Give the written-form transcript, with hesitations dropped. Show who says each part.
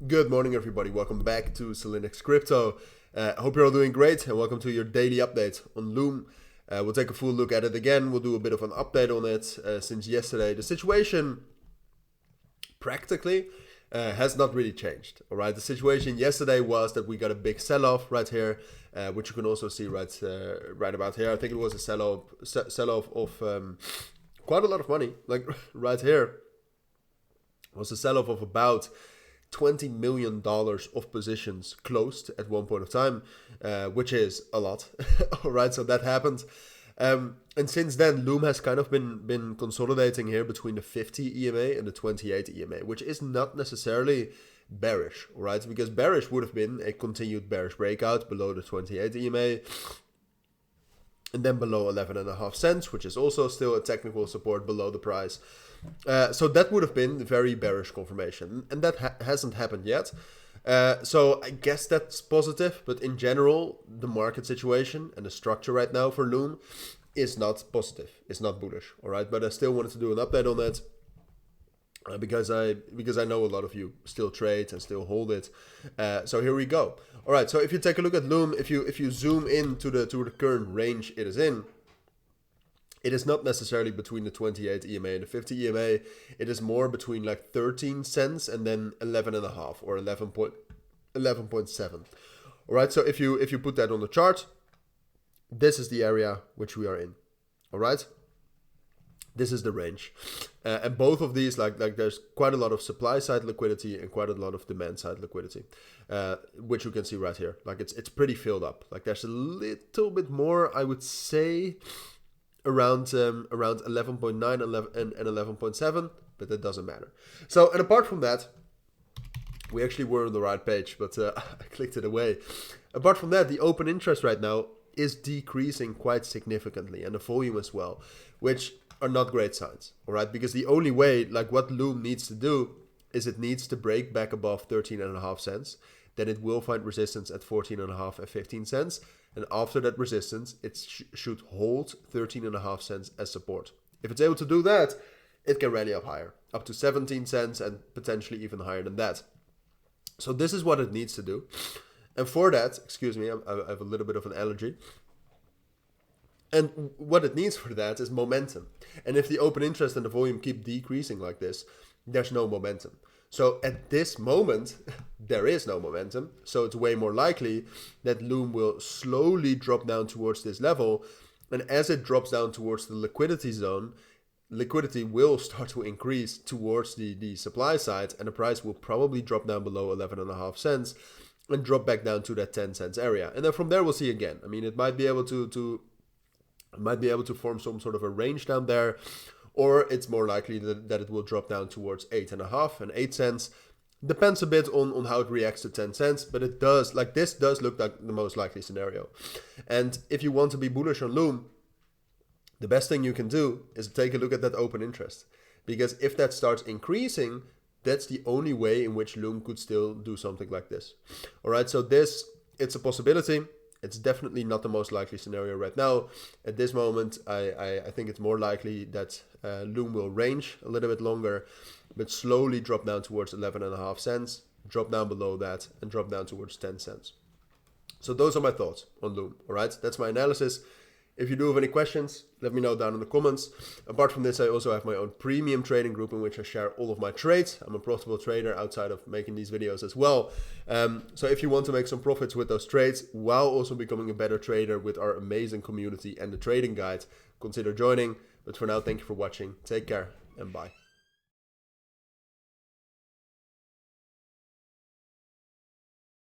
Speaker 1: Good morning, everybody. Welcome back to Cilinix Crypto. Hope you're all doing great, and welcome to your daily update on Loom. We'll take a full look at it again. We'll do a bit of an update on it since yesterday. The situation practically has not really changed. All right. The situation yesterday was that we got a big sell-off right here, which you can also see right about here. I think it was a sell-off of quite a lot of money. Like right here was a sell-off of about $20 million of positions closed at one point of time, which is a lot. All right, so that happened. And since then, Loom has kind of been consolidating here between the 50 EMA and the 28 EMA, which is not necessarily bearish, all right? Because bearish would have been a continued bearish breakout below the 28 EMA, and then below 11.5 cents, which is also still a technical support below the price. So that would have been the very bearish confirmation, and that hasn't happened yet. So I guess that's positive, but in general, the market situation and the structure right now for Loom is not positive. It's not bullish, all right? But I still wanted to do an update on that because I know a lot of you still trade and still hold it. So here we go. All right. So if you take a look at Loom, if you zoom in to the current range it is in. It is not necessarily between the 28 EMA and the 50 EMA. It is more between like 13 cents and then 11.5 or 11.7. All right. So if you put that on the chart, this is the area which we are in. All right. This is the range, and both of these like there's quite a lot of supply side liquidity and quite a lot of demand side liquidity, which you can see right here. Like it's pretty filled up. Like there's a little bit more, I would say, around 11.9 and 11.7, but that doesn't matter. So, and apart from that, we actually were on the right page, but I clicked it away. Apart from that, the open interest right now is decreasing quite significantly, and the volume as well, which are not great signs, all right? Because the only way, like what Loom needs to do, is it needs to break back above 13.5 cents. Then it will find resistance at 14.5 and 15 cents. And after that resistance, it should hold 13.5 cents as support. If it's able to do that, it can rally up higher, up to 17 cents and potentially even higher than that. So this is what it needs to do. And for that, excuse me, I have a little bit of an allergy. And what it needs for that is momentum. And if the open interest and the volume keep decreasing like this, there's no momentum. So at this moment, there is no momentum. So it's way more likely that Loom will slowly drop down towards this level. And as it drops down towards the liquidity zone, liquidity will start to increase towards the supply side. And the price will probably drop down below 11.5 cents and drop back down to that 10 cents area. And then from there, we'll see again. I mean, it might be able to form some sort of a range down there. Or it's more likely that it will drop down towards 8.5 and 8 cents. Depends a bit on how it reacts to 10 cents, but it does, like this does look like the most likely scenario. And if you want to be bullish on Loom, the best thing you can do is take a look at that open interest. Because if that starts increasing, that's the only way in which Loom could still do something like this. All right, so it's a possibility. It's definitely not the most likely scenario right now. At this moment, I think it's more likely that Loom will range a little bit longer, but slowly drop down towards 11.5 cents, drop down below that, and drop down towards 10 cents. So those are my thoughts on Loom, all right? That's my analysis. If you do have any questions, let me know down in the comments. Apart from this, I also have my own premium trading group in which I share all of my trades. I'm a profitable trader outside of making these videos as well. So if you want to make some profits with those trades while also becoming a better trader with our amazing community and the trading guide, consider joining. But for now, thank you for watching. Take care and bye.